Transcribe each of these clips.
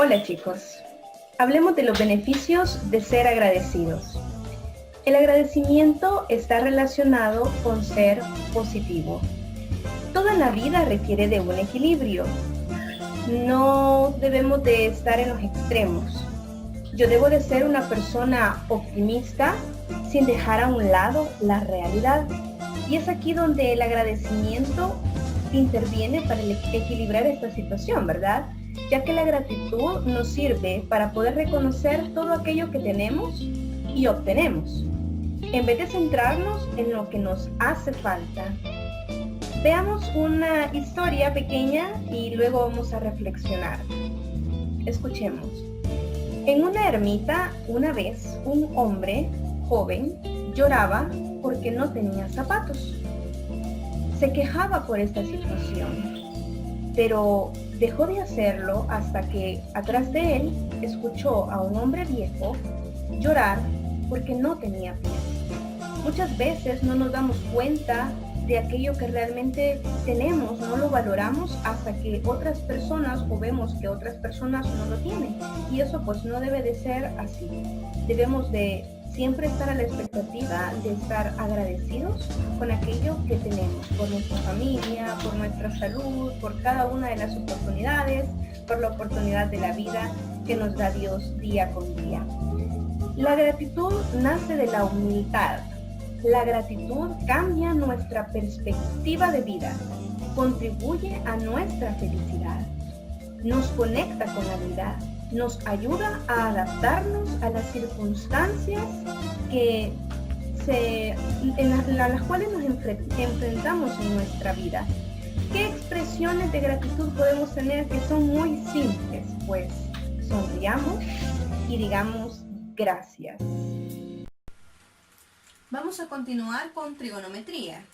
Hola chicos, hablemos de los beneficios de ser agradecidos. El agradecimiento está relacionado con ser positivo. Toda la vida requiere de un equilibrio. No debemos de estar en los extremos. Yo debo de ser una persona optimista sin dejar a un lado la realidad. Y es aquí donde el agradecimiento interviene para equilibrar esta situación, ¿verdad? Ya que la gratitud nos sirve para poder reconocer todo aquello que tenemos y obtenemos, en vez de centrarnos en lo que nos hace falta. Veamos una historia pequeña y luego vamos a reflexionar. Escuchemos. En una ermita, una vez, un hombre joven lloraba porque no tenía zapatos. Se quejaba por esta situación, pero dejó de hacerlo hasta que atrás de él escuchó a un hombre viejo llorar porque no tenía pies. Muchas veces no nos damos cuenta de aquello que realmente tenemos, no lo valoramos hasta que otras personas o vemos que otras personas no lo tienen. Y eso pues no debe de ser así. Debemos de siempre estar a la expectativa de estar agradecidos con aquello que tenemos, por nuestra familia, por nuestra salud, por cada una de las oportunidades, por la oportunidad de la vida que nos da Dios día con día. La gratitud nace de la humildad. La gratitud cambia nuestra perspectiva de vida, contribuye a nuestra felicidad, nos conecta con la vida, nos ayuda a adaptarnos a las circunstancias en las cuales nos enfrentamos en nuestra vida. ¿Qué expresiones de gratitud podemos tener que son muy simples? Pues sonriamos y digamos gracias. Vamos a continuar con trigonometría.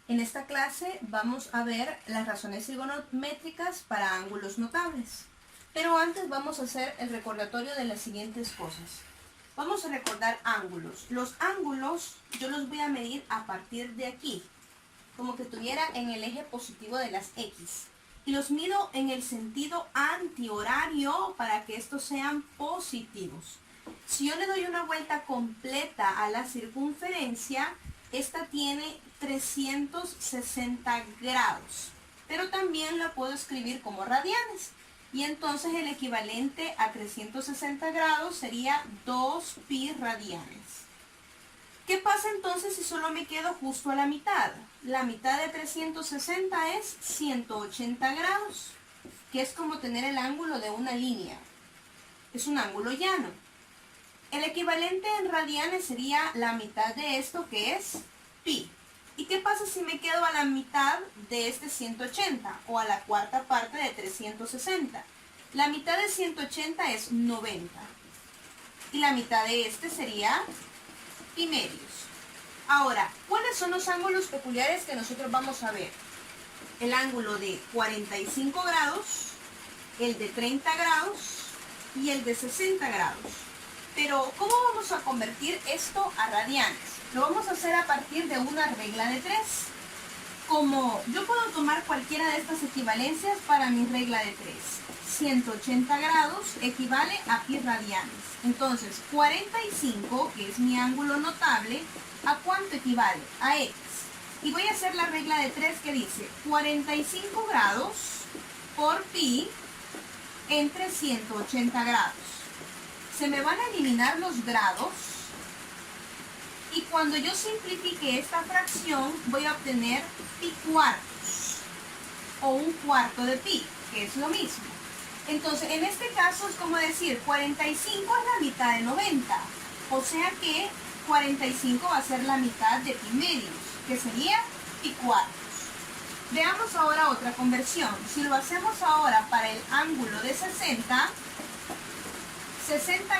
En esta clase vamos a ver las razones trigonométricas para ángulos notables. Pero antes vamos a hacer el recordatorio de las siguientes cosas. Vamos a recordar ángulos. Los ángulos yo los voy a medir a partir de aquí, como que estuviera en el eje positivo de las X. Y los mido en el sentido antihorario para que estos sean positivos. Si yo le doy una vuelta completa a la circunferencia, esta tiene 360 grados, pero también la puedo escribir como radianes. Y entonces el equivalente a 360 grados sería 2pi radianes. ¿Qué pasa entonces si solo me quedo justo a la mitad? La mitad de 360 es 180 grados, que es como tener el ángulo de una línea. Es un ángulo llano. El equivalente en radianes sería la mitad de esto, que es pi. ¿Y qué pasa si me quedo a la mitad de este 180 o a la cuarta parte de 360? La mitad de 180 es 90. Y la mitad de este sería pi medios. Ahora, ¿cuáles son los ángulos peculiares que nosotros vamos a ver? El ángulo de 45 grados, el de 30 grados y el de 60 grados. Pero, ¿cómo vamos a convertir esto a radianes? Lo vamos a hacer a partir de una regla de 3. Como yo puedo tomar cualquiera de estas equivalencias para mi regla de 3. 180 grados equivale a pi radianes. Entonces, 45, que es mi ángulo notable, ¿a cuánto equivale? A x. Y voy a hacer la regla de 3 que dice 45 grados por pi entre 180 grados. Se me van a eliminar los grados y cuando yo simplifique esta fracción voy a obtener pi cuartos o un cuarto de pi, que es lo mismo. Entonces, en este caso es como decir 45 es la mitad de 90, o sea que 45 va a ser la mitad de pi medios, que sería pi cuartos. Veamos ahora otra conversión. Si lo hacemos ahora para el ángulo de 60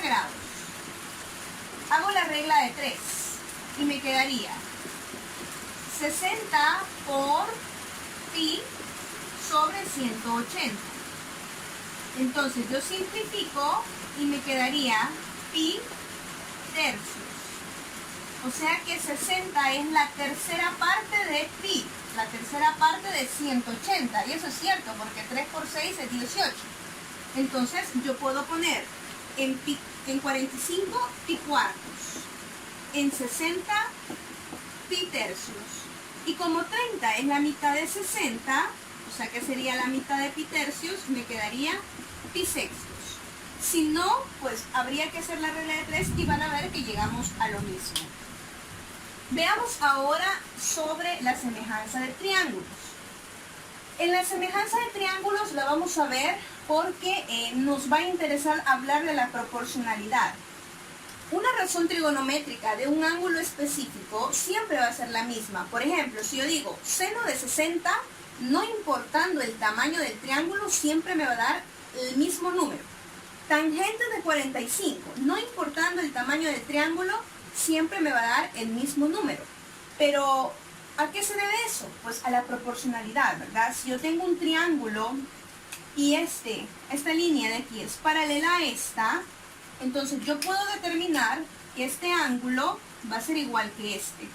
grados. Hago la regla de 3 y me quedaría 60 por pi sobre 180. Entonces yo simplifico y me quedaría pi tercios. O sea que 60 es la tercera parte de pi, la tercera parte de 180. Y eso es cierto porque 3 por 6 es 18. Entonces yo puedo poner en 45 pi cuartos, en 60 pi tercios. Y como 30 es la mitad de 60, o sea que sería la mitad de pi tercios, me quedaría pi sextos. Si no, pues habría que hacer la regla de 3 y van a ver que llegamos a lo mismo. Veamos ahora sobre la semejanza de triángulos. En la semejanza de triángulos la vamos a ver porque nos va a interesar hablar de la proporcionalidad. Una razón trigonométrica de un ángulo específico siempre va a ser la misma. Por ejemplo, si yo digo seno de 60, no importando el tamaño del triángulo, siempre me va a dar el mismo número. Tangente de 45, no importando el tamaño del triángulo, siempre me va a dar el mismo número. Pero, ¿a qué se debe eso? Pues a la proporcionalidad, ¿verdad? Si yo tengo un triángulo y esta línea de aquí es paralela a esta, entonces yo puedo determinar que este ángulo va a ser igual que este.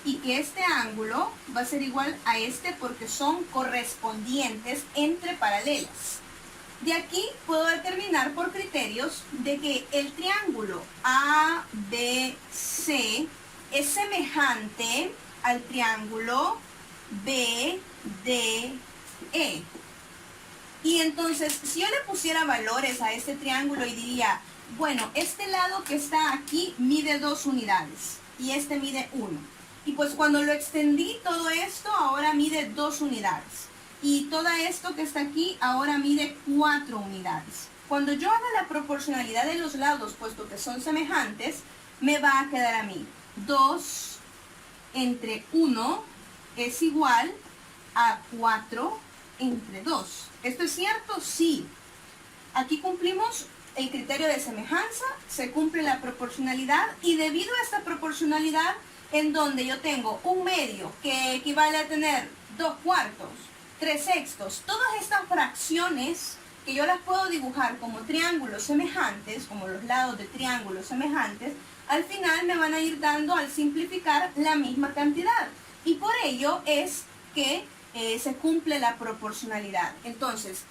Y que este ángulo va a ser igual a este porque son correspondientes entre paralelas. De aquí puedo determinar por criterios de que el triángulo ABC es semejante al triángulo BDE. Y entonces, si yo le pusiera valores a este triángulo y diría, bueno, este lado que está aquí mide 2 unidades y este mide 1. Y pues cuando lo extendí todo esto, ahora mide 2 unidades. Y todo esto que está aquí ahora mide 4 unidades. Cuando yo haga la proporcionalidad de los lados, puesto que son semejantes, me va a quedar a mí 2 entre 1 es igual a 4 entre 2. ¿Esto es cierto? Sí. Aquí cumplimos el criterio de semejanza, se cumple la proporcionalidad y debido a esta proporcionalidad, en donde yo tengo un medio que equivale a tener 2 cuartos, 3 sextos, todas estas fracciones que yo las puedo dibujar como triángulos semejantes, como los lados de triángulos semejantes, al final me van a ir dando al simplificar la misma cantidad. Y por ello es que se cumple la proporcionalidad. Entonces,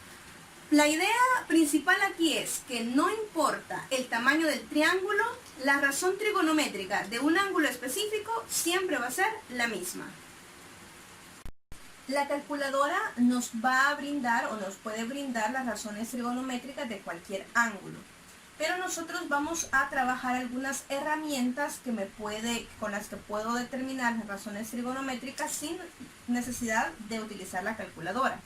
la idea principal aquí es que no importa el tamaño del triángulo, la razón trigonométrica de un ángulo específico siempre va a ser la misma. La calculadora nos va a brindar o nos puede brindar las razones trigonométricas de cualquier ángulo. Pero nosotros vamos a trabajar algunas herramientas con las que puedo determinar las razones trigonométricas sin necesidad de utilizar la calculadora.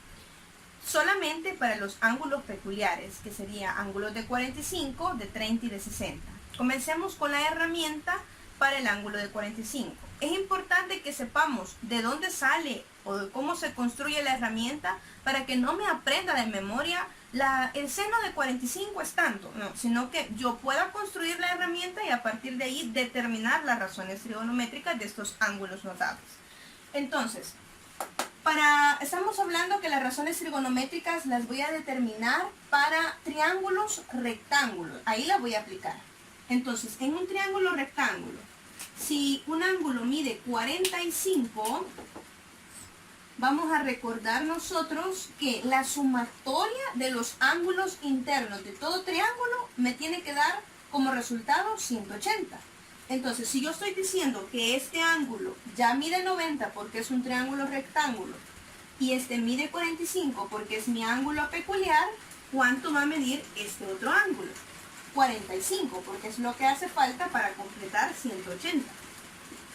Solamente para los ángulos peculiares, que serían ángulos de 45, de 30 y de 60. Comencemos con la herramienta para el ángulo de 45. Es importante que sepamos de dónde sale o de cómo se construye la herramienta para que no me aprenda de memoria el seno de 45 es tanto, no, sino que yo pueda construir la herramienta y a partir de ahí determinar las razones trigonométricas de estos ángulos notables. Entonces, estamos hablando que las razones trigonométricas las voy a determinar para triángulos rectángulos, ahí las voy a aplicar. Entonces, en un triángulo rectángulo, si un ángulo mide 45, vamos a recordar nosotros que la sumatoria de los ángulos internos de todo triángulo me tiene que dar como resultado 180. Entonces, si yo estoy diciendo que este ángulo ya mide 90 porque es un triángulo rectángulo y este mide 45 porque es mi ángulo peculiar, ¿cuánto va a medir este otro ángulo? 45, porque es lo que hace falta para completar 180.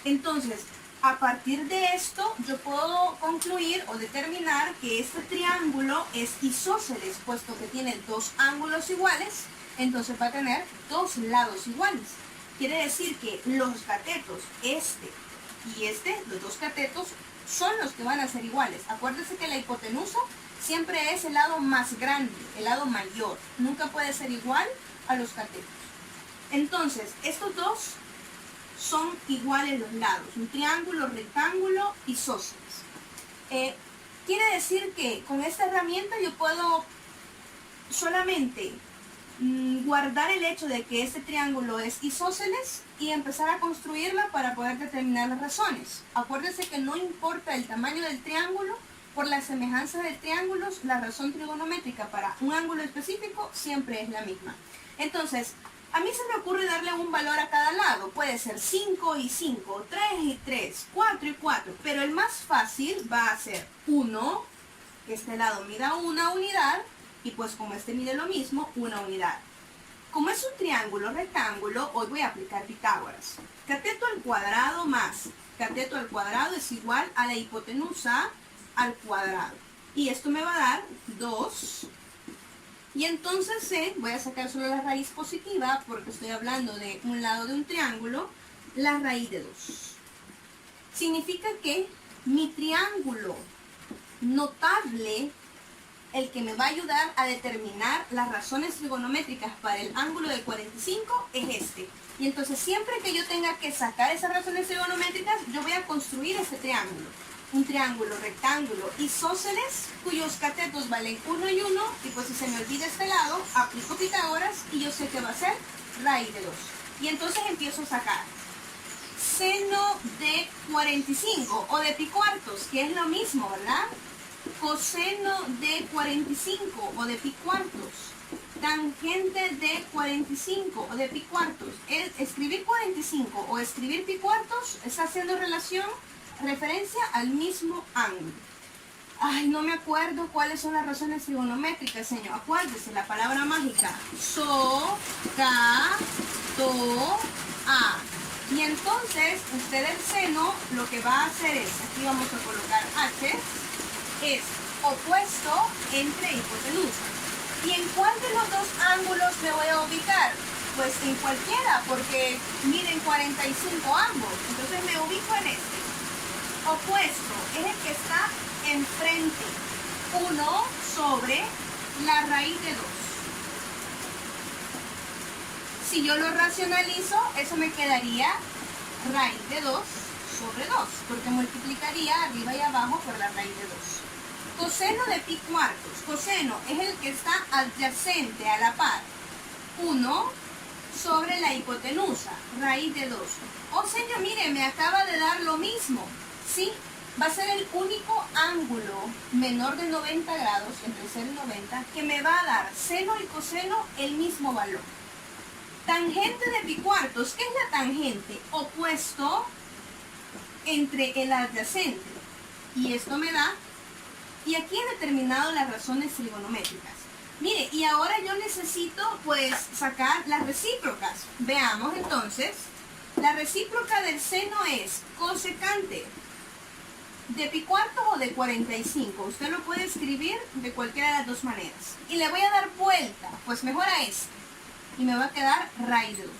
Entonces, a partir de esto, yo puedo concluir o determinar que este triángulo es isósceles, puesto que tiene 2 ángulos iguales, entonces va a tener 2 lados iguales. Quiere decir que los catetos, este y este, los 2 catetos, son los que van a ser iguales. Acuérdense que la hipotenusa siempre es el lado más grande, el lado mayor. Nunca puede ser igual a los catetos. Entonces, estos dos son iguales los lados, un triángulo, rectángulo, isósceles. Quiere decir que con esta herramienta yo puedo solamente guardar el hecho de que este triángulo es isósceles y empezar a construirla para poder determinar las razones. Acuérdense que no importa el tamaño del triángulo, Por la semejanza de triángulos, la razón trigonométrica para un ángulo específico siempre es la misma. Entonces, a mí se me ocurre darle un valor a cada lado. Puede ser 5 y 5, 3 y 3, 4 y 4. Pero el más fácil va a ser 1, que este lado mida una unidad, y pues como este mide lo mismo, una unidad. Como es un triángulo rectángulo, hoy voy a aplicar Pitágoras. Cateto al cuadrado más cateto al cuadrado es igual a la hipotenusa al cuadrado. Y esto me va a dar 2. Y entonces voy a sacar solo la raíz positiva porque estoy hablando de un lado de un triángulo, la raíz de 2. Significa que mi triángulo notable, el que me va a ayudar a determinar las razones trigonométricas para el ángulo de 45, es este. Y entonces siempre que yo tenga que sacar esas razones trigonométricas, yo voy a construir este triángulo. Un triángulo rectángulo isósceles cuyos catetos valen 1 y 1, y pues si se me olvida este lado, aplico Pitágoras y yo sé que va a ser raíz de 2. Y entonces empiezo a sacar seno de 45 o de pi cuartos, que es lo mismo, ¿verdad? Coseno de 45 o de pi cuartos. Tangente de 45 o de pi cuartos. Escribir 45 o escribir pi cuartos está haciendo referencia al mismo ángulo. Ay, no me acuerdo cuáles son las razones trigonométricas, señor. Acuérdese, la palabra mágica. So, ca, to, a. Y entonces, usted el seno lo que va a hacer es, aquí vamos a colocar h, es opuesto entre hipotenusa. ¿Y en cuál de los dos ángulos me voy a ubicar? Pues en cualquiera, porque miden 45 ambos. Entonces me ubico en este. Opuesto es el que está enfrente. 1 sobre la raíz de 2. Si yo lo racionalizo, eso me quedaría raíz de 2 sobre 2, porque multiplicaría arriba y abajo por la raíz de 2. Coseno de pi cuartos. Coseno es el que está adyacente a la par. 1 sobre la hipotenusa, raíz de 2. Oh, señor, mire, me acaba de dar lo mismo. Sí, va a ser el único ángulo menor de 90 grados, entre 0 y 90, que me va a dar seno y coseno el mismo valor. Tangente de pi cuartos. ¿Qué es la tangente? Opuesto entre el adyacente. Y esto me da... Y aquí he determinado las razones trigonométricas. Mire, y ahora yo necesito pues sacar las recíprocas. Veamos entonces. La recíproca del seno es cosecante de pi cuartos o de 45. Usted lo puede escribir de cualquiera de las dos maneras. Y le voy a dar vuelta, pues mejor a este. Y me va a quedar raíz de 2.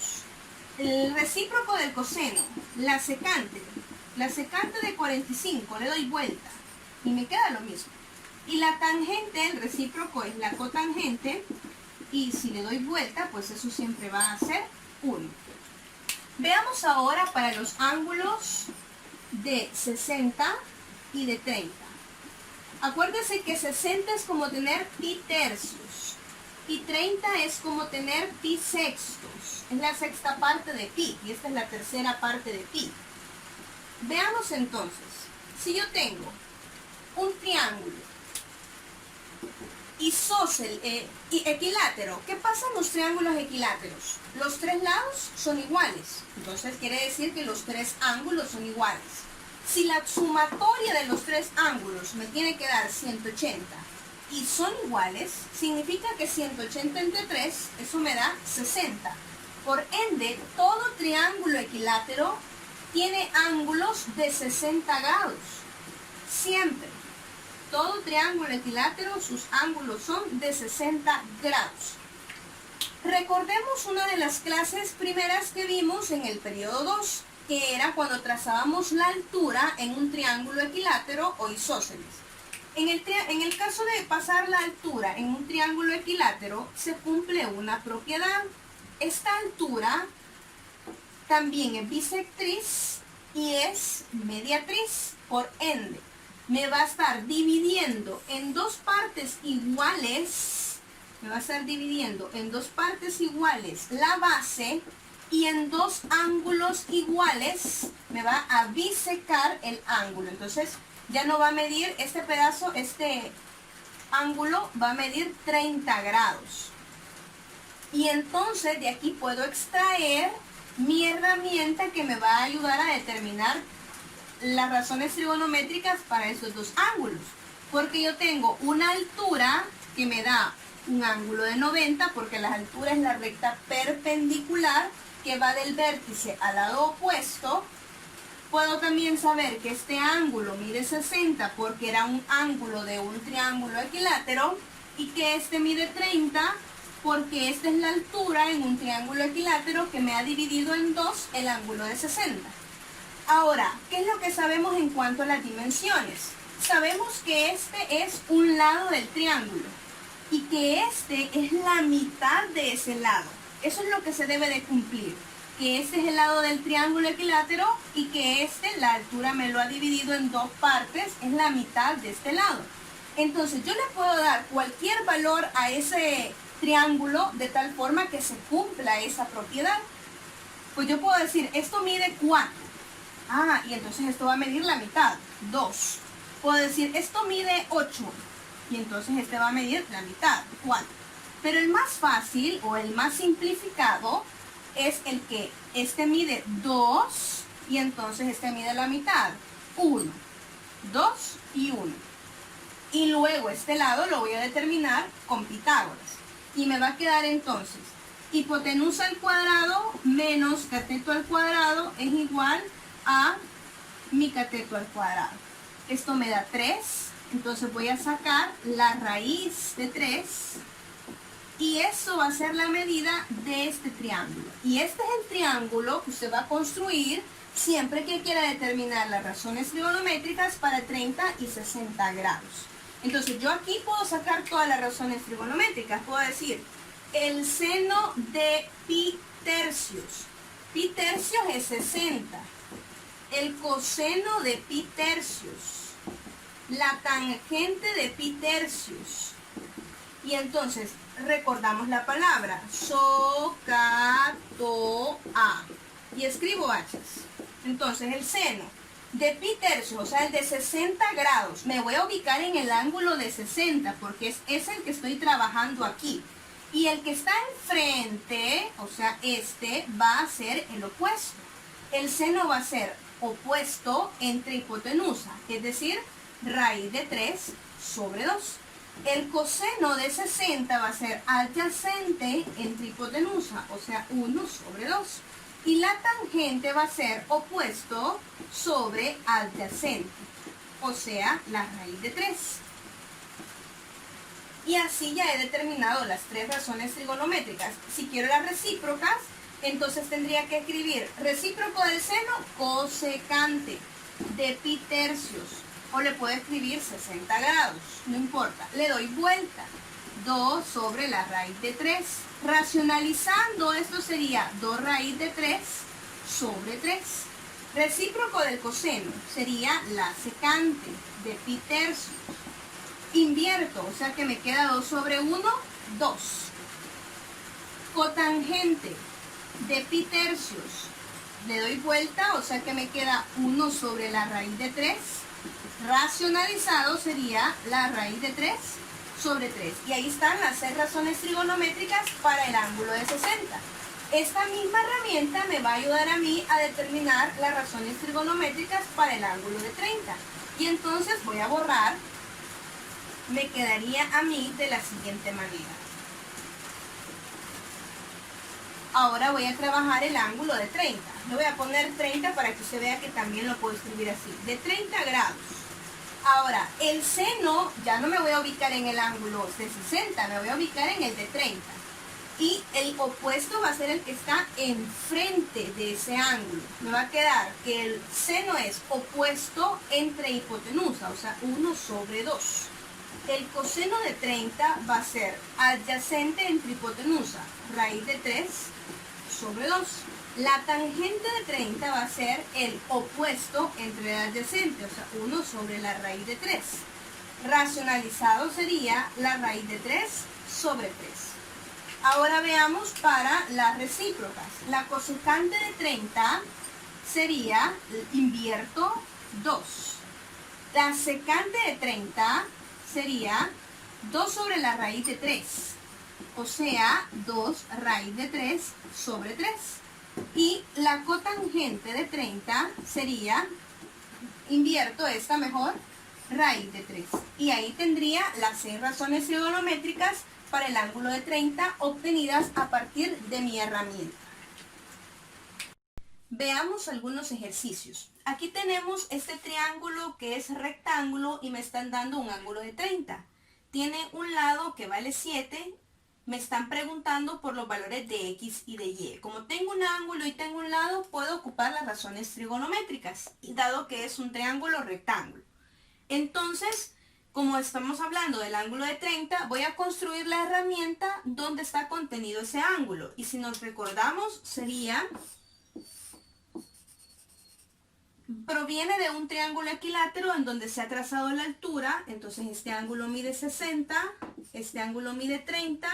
El recíproco del coseno, la secante. La secante de 45, le doy vuelta. Y me queda lo mismo. Y la tangente, el recíproco es la cotangente. Y si le doy vuelta, pues eso siempre va a ser 1. Veamos ahora para los ángulos de 60 y de 30. Acuérdese que 60 es como tener pi tercios. Y 30 es como tener pi sextos. Es la sexta parte de pi. Y esta es la tercera parte de pi. Veamos entonces. Si yo tengo un triángulo isósceles y equilátero. ¿Qué pasa en los triángulos equiláteros? Los tres lados son iguales. Entonces quiere decir que los tres ángulos son iguales. Si la sumatoria de los tres ángulos me tiene que dar 180 y son iguales, significa que 180 entre 3, eso me da 60. Por ende, todo triángulo equilátero tiene ángulos de 60 grados. Siempre. Todo triángulo equilátero, sus ángulos son de 60 grados. Recordemos una de las clases primeras que vimos en el periodo 2, que era cuando trazábamos la altura en un triángulo equilátero o isósceles. En el caso de pasar la altura en un triángulo equilátero, se cumple una propiedad. Esta altura también es bisectriz y es mediatriz. Por ende, me va a estar dividiendo en dos partes iguales, la base, y en dos ángulos iguales me va a bisecar el ángulo. Entonces ya no va a medir este pedazo, este ángulo va a medir 30 grados. Y entonces de aquí puedo extraer mi herramienta que me va a ayudar a determinar las razones trigonométricas para esos dos ángulos. Porque yo tengo una altura que me da un ángulo de 90, porque la altura es la recta perpendicular que va del vértice al lado opuesto. Puedo también saber que este ángulo mide 60 porque era un ángulo de un triángulo equilátero y que este mide 30 porque esta es la altura en un triángulo equilátero que me ha dividido en dos el ángulo de 60. Ahora, ¿qué es lo que sabemos en cuanto a las dimensiones? Sabemos que este es un lado del triángulo y que este es la mitad de ese lado. Eso es lo que se debe de cumplir, que este es el lado del triángulo equilátero y que la altura me lo ha dividido en dos partes, es la mitad de este lado. Entonces yo le puedo dar cualquier valor a ese triángulo de tal forma que se cumpla esa propiedad. Pues yo puedo decir, esto mide 4. Y entonces esto va a medir la mitad, 2. Puedo decir, esto mide 8. Y entonces este va a medir la mitad, 4. Pero el más fácil o el más simplificado es el que este mide 2 y entonces este mide la mitad, 1. 2 y 1. Y luego este lado lo voy a determinar con Pitágoras. Y me va a quedar entonces hipotenusa al cuadrado menos cateto al cuadrado es igual a mi cateto al cuadrado. Esto me da 3, entonces voy a sacar la raíz de 3 y eso va a ser la medida de este triángulo. Y este es el triángulo que usted va a construir siempre que quiera determinar las razones trigonométricas para 30 y 60 grados. Entonces yo aquí puedo sacar todas las razones trigonométricas. Puedo decir el seno de pi tercios. Pi tercios es 60. El coseno de pi tercios. La tangente de pi tercios. Y entonces recordamos la palabra SOCATOA. Y escribo hachas. Entonces el seno de pi tercios, o sea, el de 60 grados, me voy a ubicar en el ángulo de 60 porque es el que estoy trabajando aquí. Y el que está enfrente, o sea, este va a ser el opuesto. El seno va a ser opuesto entre hipotenusa, es decir, raíz de 3 sobre 2. El coseno de 60 va a ser adyacente entre hipotenusa, o sea, 1 sobre 2. Y la tangente va a ser opuesto sobre adyacente, o sea, la raíz de 3. Y así ya he determinado las 3 razones trigonométricas. Si quiero las recíprocas, entonces tendría que escribir recíproco del seno cosecante de pi tercios. O le puedo escribir 60 grados, no importa. Le doy vuelta. 2 sobre la raíz de 3. Racionalizando, esto sería 2 raíz de 3 sobre 3. Recíproco del coseno sería la secante de pi tercios. Invierto, o sea que me queda 2 sobre 1, 2. Cotangente de pi tercios. Le doy vuelta, o sea que me queda 1 sobre la raíz de 3. Racionalizado sería la raíz de 3 sobre 3. Y ahí están las 6 razones trigonométricas para el ángulo de 60. Esta misma herramienta me va a ayudar a mí a determinar las razones trigonométricas para el ángulo de 30. Y entonces voy a borrar. Me quedaría a mí de la siguiente manera. Ahora voy a trabajar el ángulo de 30. Le voy a poner 30 para que usted vea que también lo puedo escribir así. De 30 grados. Ahora, el seno ya no me voy a ubicar en el ángulo de 60, me voy a ubicar en el de 30. Y el opuesto va a ser el que está enfrente de ese ángulo. Me va a quedar que el seno es opuesto entre hipotenusa, o sea, 1 sobre 2. El coseno de 30 va a ser adyacente entre hipotenusa, raíz de 3 sobre 2. La tangente de 30 va a ser el opuesto entre el adyacente, o sea, 1 sobre la raíz de 3. Racionalizado sería la raíz de 3 sobre 3. Ahora veamos para las recíprocas. La cosecante de 30 sería, invierto, 2. La secante de 30 sería 2 sobre la raíz de 3. O sea, 2 raíz de 3 sobre 3. Y la cotangente de 30 sería, invierto esta mejor, raíz de 3. Y ahí tendría las 6 razones trigonométricas para el ángulo de 30 obtenidas a partir de mi herramienta. Veamos algunos ejercicios. Aquí tenemos este triángulo que es rectángulo y me están dando un ángulo de 30. Tiene un lado que vale 7. Me están preguntando por los valores de X y de Y. Como tengo un ángulo y tengo un lado, puedo ocupar las razones trigonométricas, dado que es un triángulo rectángulo. Entonces, como estamos hablando del ángulo de 30, voy a construir la herramienta donde está contenido ese ángulo. Y si nos recordamos, sería... proviene de un triángulo equilátero en donde se ha trazado la altura. Entonces este ángulo mide 60, este ángulo mide 30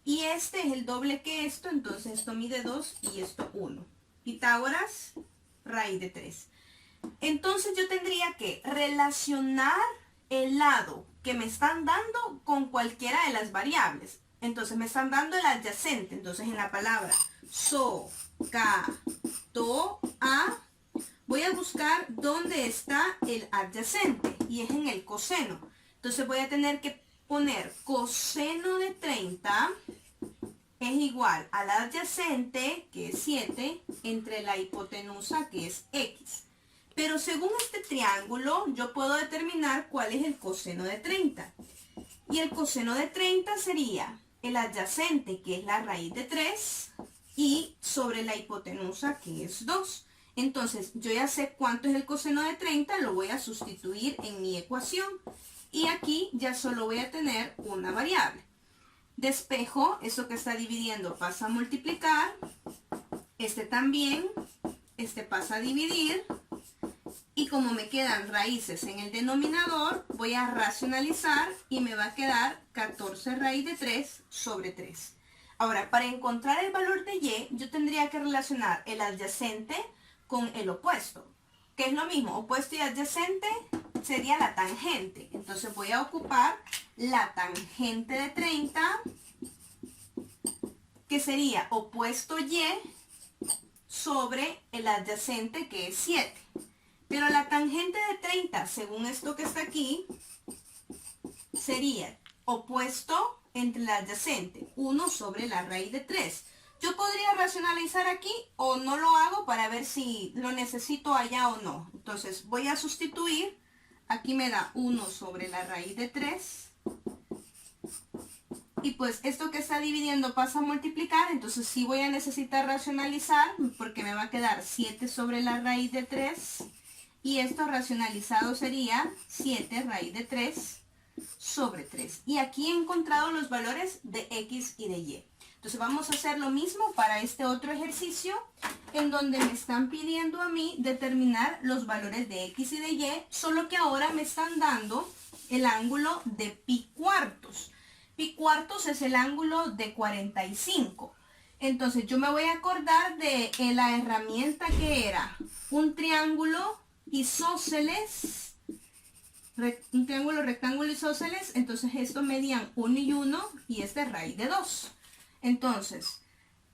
y este es el doble que esto, entonces esto mide 2 y esto 1. Pitágoras, raíz de 3. Entonces yo tendría que relacionar el lado que me están dando con cualquiera de las variables. Entonces me están dando el adyacente, entonces en la palabra a voy a buscar dónde está el adyacente y es en el coseno. Entonces voy a tener que poner coseno de 30 es igual al adyacente, que es 7, entre la hipotenusa, que es X. Pero según este triángulo, yo puedo determinar cuál es el coseno de 30. Y el coseno de 30 sería el adyacente, que es la raíz de 3, y sobre la hipotenusa, que es 2. Entonces, yo ya sé cuánto es el coseno de 30, lo voy a sustituir en mi ecuación. Y aquí ya solo voy a tener una variable. Despejo, eso que está dividiendo pasa a multiplicar. Este también, este pasa a dividir. Y como me quedan raíces en el denominador, voy a racionalizar y me va a quedar 14 raíz de 3 sobre 3. Ahora, para encontrar el valor de y, yo tendría que relacionar el adyacente con el opuesto, que es lo mismo. Opuesto y adyacente sería la tangente. Entonces voy a ocupar la tangente de 30, que sería opuesto y sobre el adyacente, que es 7. Pero la tangente de 30, según esto que está aquí, sería opuesto entre el adyacente, 1 sobre la raíz de 3. Yo podría racionalizar aquí o no lo hago para ver si lo necesito allá o no. Entonces voy a sustituir. Aquí me da 1 sobre la raíz de 3. Y pues esto que está dividiendo pasa a multiplicar. Entonces sí voy a necesitar racionalizar porque me va a quedar 7 sobre la raíz de 3. Y esto racionalizado sería 7 raíz de 3 sobre 3. Y aquí he encontrado los valores de X y de Y. Entonces vamos a hacer lo mismo para este otro ejercicio en donde me están pidiendo a mí determinar los valores de X y de Y, solo que ahora me están dando el ángulo de pi cuartos. Pi cuartos es el ángulo de 45. Entonces yo me voy a acordar de la herramienta que era un triángulo isósceles, un triángulo rectángulo isósceles. Entonces estos medían 1 y 1 y este es raíz de 2. Entonces,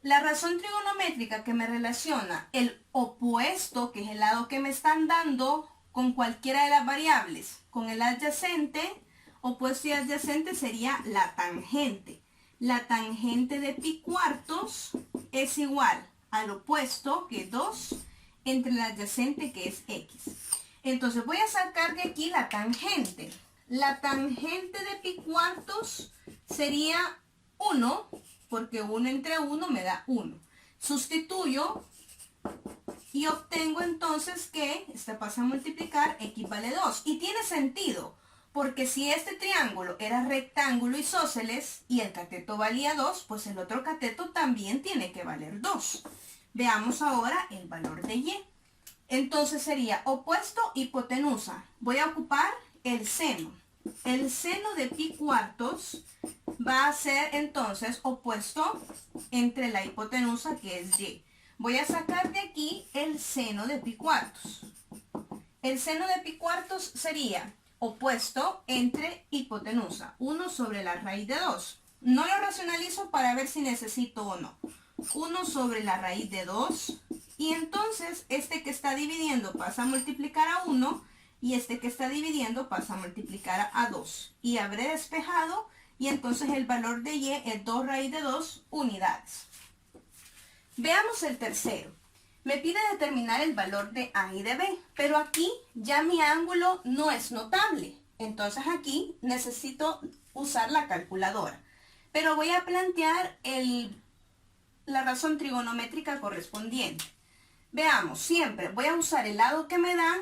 la razón trigonométrica que me relaciona el opuesto, que es el lado que me están dando, con cualquiera de las variables, con el adyacente, opuesto y adyacente sería la tangente. La tangente de pi cuartos es igual al opuesto, que es 2, entre el adyacente, que es X. Entonces voy a sacar de aquí la tangente. La tangente de pi cuartos sería 1, porque 1 entre 1 me da 1. Sustituyo y obtengo entonces que este pasa a multiplicar, X vale 2. Y tiene sentido, porque si este triángulo era rectángulo isósceles y el cateto valía 2, pues el otro cateto también tiene que valer 2. Veamos ahora el valor de Y. Entonces sería opuesto, hipotenusa. Voy a ocupar el seno. El seno de pi cuartos va a ser entonces opuesto entre la hipotenusa, que es Y. Voy a sacar de aquí el seno de pi cuartos. El seno de pi cuartos sería opuesto entre hipotenusa, 1 sobre la raíz de 2. No lo racionalizo para ver si necesito o no. 1 sobre la raíz de 2. Y entonces este que está dividiendo pasa a multiplicar a 1 y este que está dividiendo pasa a multiplicar a 2. Y habré despejado y entonces el valor de y es 2 raíz de 2 unidades. Veamos el tercero. Me pide determinar el valor de A y de B, pero aquí ya mi ángulo no es notable. Entonces aquí necesito usar la calculadora. Pero voy a plantear la razón trigonométrica correspondiente. Veamos, siempre voy a usar el lado que me dan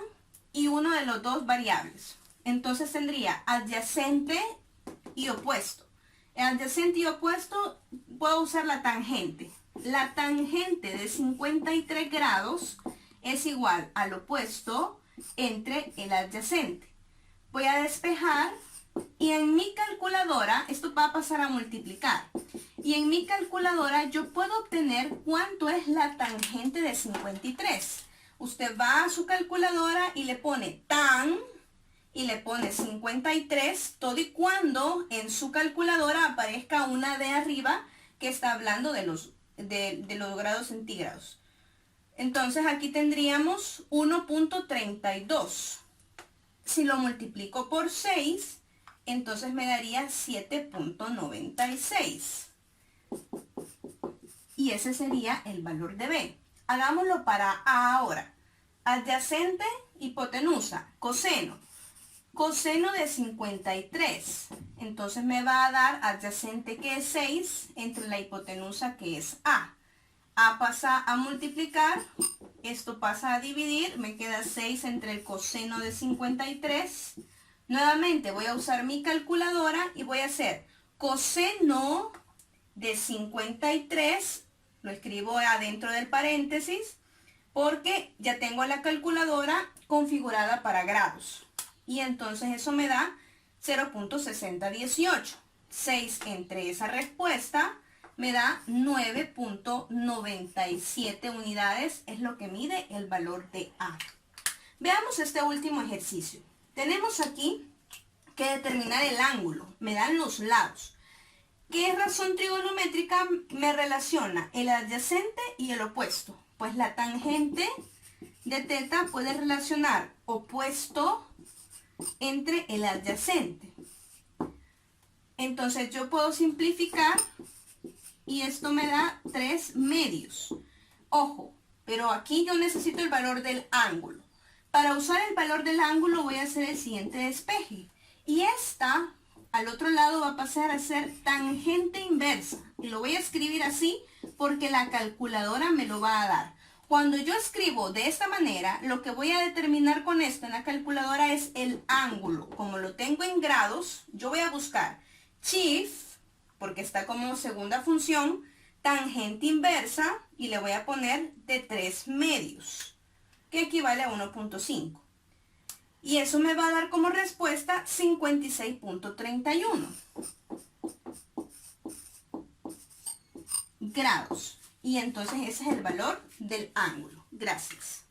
y uno de los dos variables. Entonces tendría adyacente y opuesto. El adyacente y opuesto puedo usar la tangente. La tangente de 53 grados es igual al opuesto entre el adyacente. Voy a despejar y en mi calculadora, esto va a pasar a multiplicar. Y en mi calculadora yo puedo obtener cuánto es la tangente de 53. Usted va a su calculadora y le pone tan y le pone 53, todo y cuando en su calculadora aparezca una de arriba que está hablando de los grados centígrados. Entonces aquí tendríamos 1.32. Si lo multiplico por 6, entonces me daría 7.96. Y ese sería el valor de B. Hagámoslo para A ahora. Adyacente, hipotenusa, coseno. Coseno de 53. Entonces me va a dar adyacente que es 6 entre la hipotenusa que es A. A pasa a multiplicar, esto pasa a dividir, me queda 6 entre el coseno de 53. Nuevamente voy a usar mi calculadora y voy a hacer coseno de 53, lo escribo adentro del paréntesis, porque ya tengo la calculadora configurada para grados. Y entonces eso me da 0.6018. 6 entre esa respuesta me da 9.97 unidades, es lo que mide el valor de A. Veamos este último ejercicio. Tenemos aquí que determinar el ángulo, me dan los lados. ¿Qué razón trigonométrica me relaciona el adyacente y el opuesto? Pues la tangente de teta puede relacionar opuesto entre el adyacente. Entonces yo puedo simplificar y esto me da 3 medios. Ojo, pero aquí yo necesito el valor del ángulo. Para usar el valor del ángulo voy a hacer el siguiente despeje. Y esta al otro lado va a pasar a ser tangente inversa. Y lo voy a escribir así porque la calculadora me lo va a dar. Cuando yo escribo de esta manera, lo que voy a determinar con esto en la calculadora es el ángulo. Como lo tengo en grados, yo voy a buscar chief, porque está como segunda función, tangente inversa, y le voy a poner de 3 medios, que equivale a 1.5. Y eso me va a dar como respuesta 56.31 grados. Y entonces ese es el valor del ángulo. Gracias.